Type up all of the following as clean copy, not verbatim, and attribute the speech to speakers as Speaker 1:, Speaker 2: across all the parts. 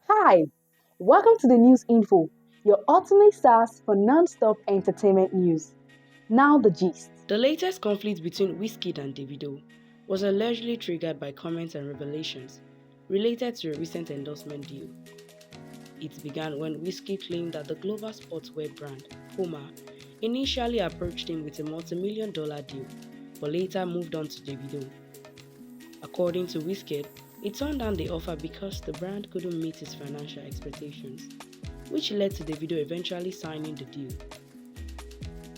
Speaker 1: Hi, welcome to the News Info, your ultimate source for non-stop entertainment news. Now the gist.
Speaker 2: The latest conflict between Wizkid and Davido was allegedly triggered by comments and revelations related to a recent endorsement deal. It began when Wizkid claimed that the global sportswear brand, Puma, initially approached him with a multi-million-dollar deal, but later moved on to Davido. According to Wizkid, he turned down the offer because the brand couldn't meet his financial expectations, which led to Davido eventually signing the deal.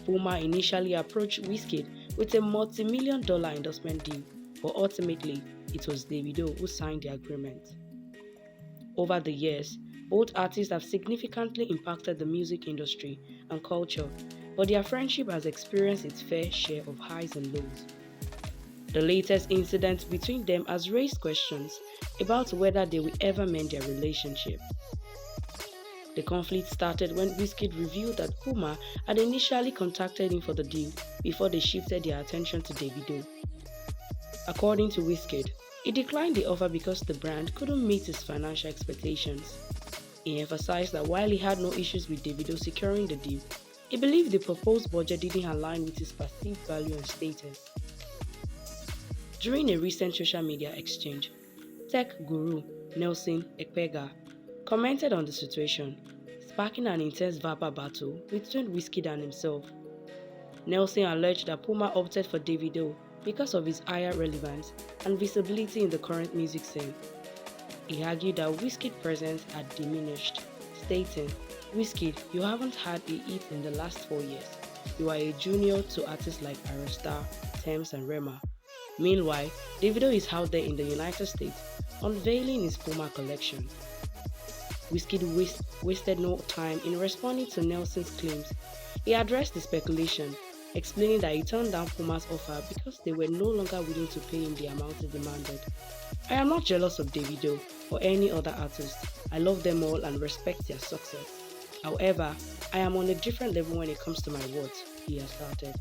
Speaker 2: Puma initially approached Wizkid with a multi-million-dollar endorsement deal, but ultimately it was Davido who signed the agreement. Over the years, both artists have significantly impacted the music industry and culture, but their friendship has experienced its fair share of highs and lows. The latest incident between them has raised questions about whether they will ever mend their relationship. The conflict started when Wizkid revealed that Puma had initially contacted him for the deal before they shifted their attention to Davido. According to Wizkid, he declined the offer because the brand couldn't meet his financial expectations. He emphasized that while he had no issues with Davido securing the deal, he believed the proposed budget didn't align with his perceived value and status. During a recent social media exchange, tech guru Nelson Ekpega commented on the situation, sparking an intense verbal battle between Wizkid and himself. Nelson alleged that Puma opted for Davido because of his higher relevance and visibility in the current music scene. He argued that Wizkid's presence had diminished, stating, "Wizkid, you haven't had a hit in the last 4 years. You are a junior to artists like Aerostar, Thames and Rema. Meanwhile, Davido is out there in the United States unveiling his Puma collection." Wizkid wasted no time in responding to Nelson's claims. He addressed the speculation, explaining that he turned down Puma's offer because they were no longer willing to pay him the amount he demanded. "I am not jealous of Davido or any other artist. I love them all and respect their success. However, I am on a different level when it comes to my words," he asserted.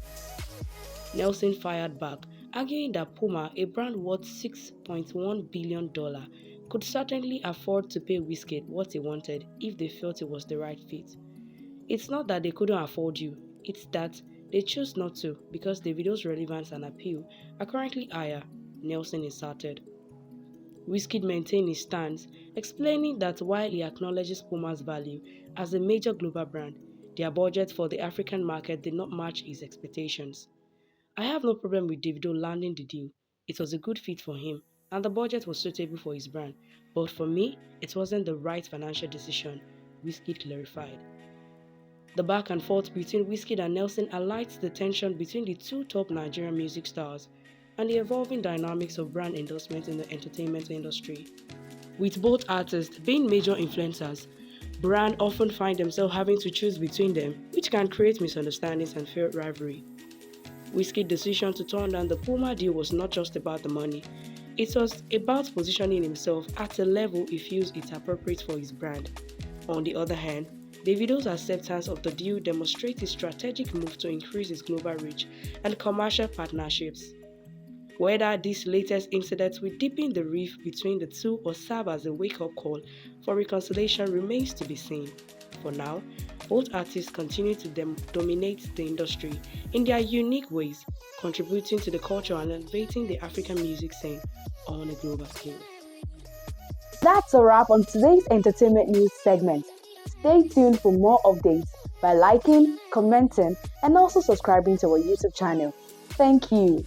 Speaker 2: Nelson fired back, arguing that Puma, a brand worth $6.1 billion, could certainly afford to pay Wizkid what he wanted if they felt it was the right fit. "It's not that they couldn't afford you, it's that they chose not to because Davido's relevance and appeal are currently higher," Nelson asserted. Wizkid maintained his stance, explaining that while he acknowledges Puma's value as a major global brand, their budget for the African market did not match his expectations. "I have no problem with Davido landing the deal. It was a good fit for him, and the budget was suitable for his brand. But for me, it wasn't the right financial decision," Wizkid clarified. The back and forth between Wizkid and Nelson highlights the tension between the two top Nigerian music stars and the evolving dynamics of brand endorsement in the entertainment industry. With both artists being major influencers, brands often find themselves having to choose between them, which can create misunderstandings and fierce rivalry. Wizkid's decision to turn down the Puma deal was not just about the money. It was about positioning himself at a level he feels it's appropriate for his brand. On the other hand, Davido's acceptance of the deal demonstrates his strategic move to increase his global reach and commercial partnerships. Whether this latest incident will deepen the rift between the two or serve as a wake-up call for reconciliation remains to be seen. For now, both artists continue to dominate the industry in their unique ways, contributing to the culture and elevating the African music scene on a global scale.
Speaker 1: That's a wrap on today's entertainment news segment. Stay tuned for more updates by liking, commenting, and also subscribing to our YouTube channel. Thank you.